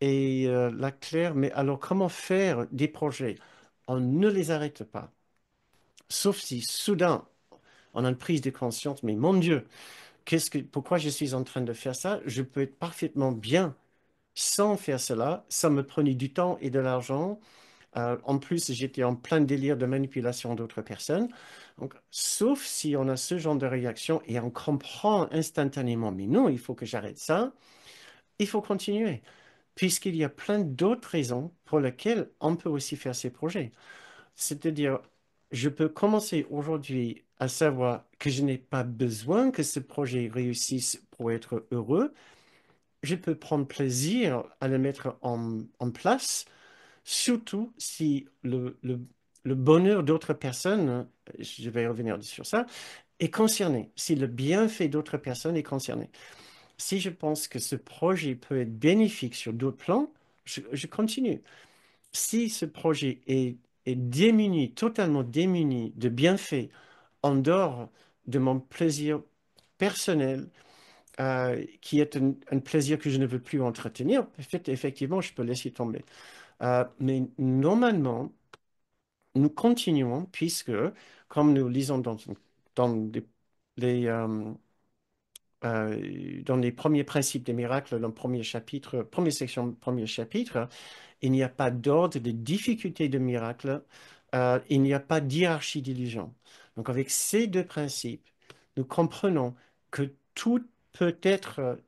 Et là, Claire, mais alors comment faire des projets? On ne les arrête pas. Sauf si soudain, on a une prise de conscience, mais mon Dieu, pourquoi je suis en train de faire ça? Je peux être parfaitement bien sans faire cela. Ça me prenait du temps et de l'argent. En plus, j'étais en plein délire de manipulation d'autres personnes. Donc, sauf si on a ce genre de réaction et on comprend instantanément, mais non, il faut que j'arrête ça, il faut continuer, puisqu'il y a plein d'autres raisons pour lesquelles on peut aussi faire ces projets. C'est-à-dire, je peux commencer aujourd'hui à savoir que je n'ai pas besoin que ce projet réussisse pour être heureux. Je peux prendre plaisir à le mettre en place, surtout si le bonheur d'autres personnes, je vais revenir sur ça, est concerné, si le bienfait d'autres personnes est concerné. Si je pense que ce projet peut être bénéfique sur d'autres plans, je continue. Si ce projet est démuni, totalement démuni de bienfaits en dehors de mon plaisir personnel, qui est un plaisir que je ne veux plus entretenir, effectivement, je peux laisser tomber. Mais normalement, nous continuons puisque, comme nous lisons dans les, euh, dans les premiers principes des miracles, dans le premier chapitre, première section, premier chapitre, il n'y a pas d'ordre de difficulté de miracle, il n'y a pas d'hierarchie d'illusion. Donc, avec ces deux principes, nous comprenons que tout peut être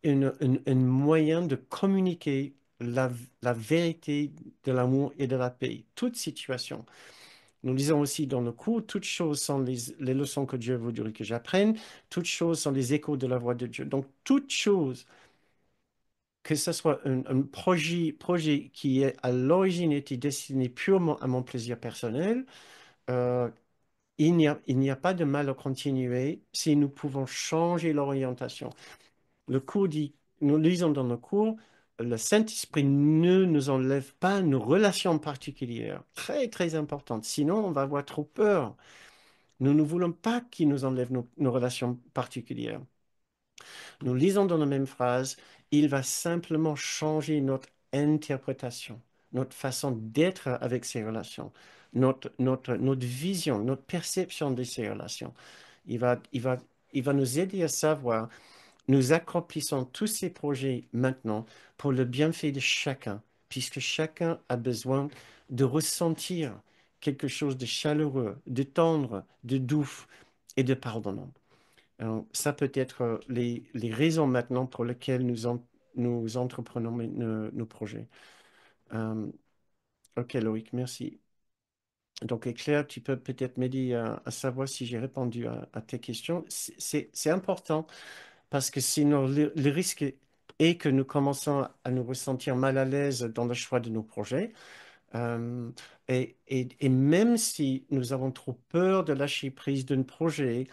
un moyen de communiquer la vérité de l'amour et de la paix, toute situation. Nous lisons aussi dans le cours, toutes choses sont les leçons que Dieu voudrait que j'apprenne, toutes choses sont les échos de la voix de Dieu. Donc, toutes choses, que ce soit un projet qui est à l'origine était destiné purement à mon plaisir personnel, euh, il n'y a pas de mal à continuer si nous pouvons changer l'orientation. Le cours dit, nous lisons dans le cours, le Saint-Esprit ne nous enlève pas nos relations particulières, très très importantes. Sinon, on va avoir trop peur. Nous ne voulons pas qu'il nous enlève nos relations particulières. Nous lisons dans la même phrase, il va simplement changer notre interprétation, notre façon d'être avec ces relations, notre vision, notre perception de ces relations. Il va, il va, il va nous aider à savoir, nous accomplissons tous ces projets maintenant pour le bienfait de chacun, puisque chacun a besoin de ressentir quelque chose de chaleureux, de tendre, de doux et de pardonnant. Alors, ça peut être les raisons maintenant pour lesquelles nous entreprenons nos projets. Euh, ok, Loïc, merci. Donc, Claire, tu peux peut-être m'aider à savoir si j'ai répondu à tes questions. C'est important parce que sinon, le risque est que nous commençons à nous ressentir mal à l'aise dans le choix de nos projets. Euh, et même si nous avons trop peur de lâcher prise d'un projet,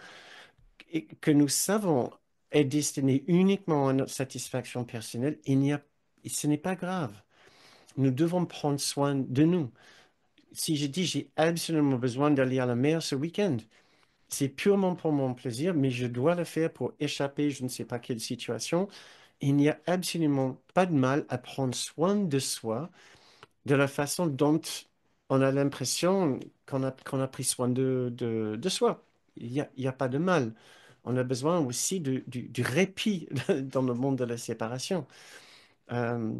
et que nous savons est destiné uniquement à notre satisfaction personnelle, ce n'est pas grave. Nous devons prendre soin de nous. Si je dis j'ai absolument besoin d'aller à la mer ce week-end, c'est purement pour mon plaisir, mais je dois le faire pour échapper, je ne sais pas quelle situation. Il n'y a absolument pas de mal à prendre soin de soi de la façon dont on a l'impression qu'on a pris soin de soi. Il y a pas de mal. On a besoin aussi du répit dans le monde de la séparation. Euh,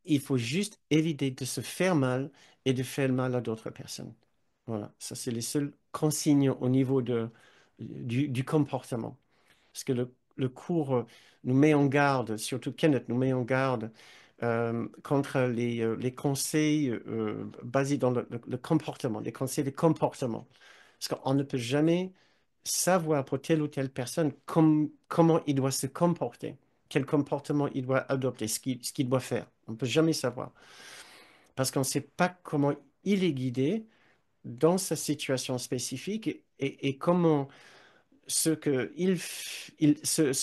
il faut juste éviter de se faire mal et de faire mal à d'autres personnes. Voilà, ça c'est les seules consignes au niveau du comportement. Parce que le cours nous met en garde, surtout Kenneth nous met en garde contre les conseils basés dans le comportement, les conseils de comportement. Parce qu'on ne peut jamais savoir pour telle ou telle personne comment il doit se comporter, quel comportement il doit adopter, ce qu'il doit faire. On ne peut jamais savoir. Parce qu'on ne sait pas comment il est guidé dans sa situation spécifique et comment ce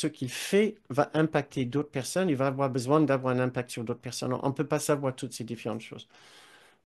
qu'il fait va impacter d'autres personnes, il va avoir besoin d'avoir un impact sur d'autres personnes. On ne peut pas savoir toutes ces différentes choses.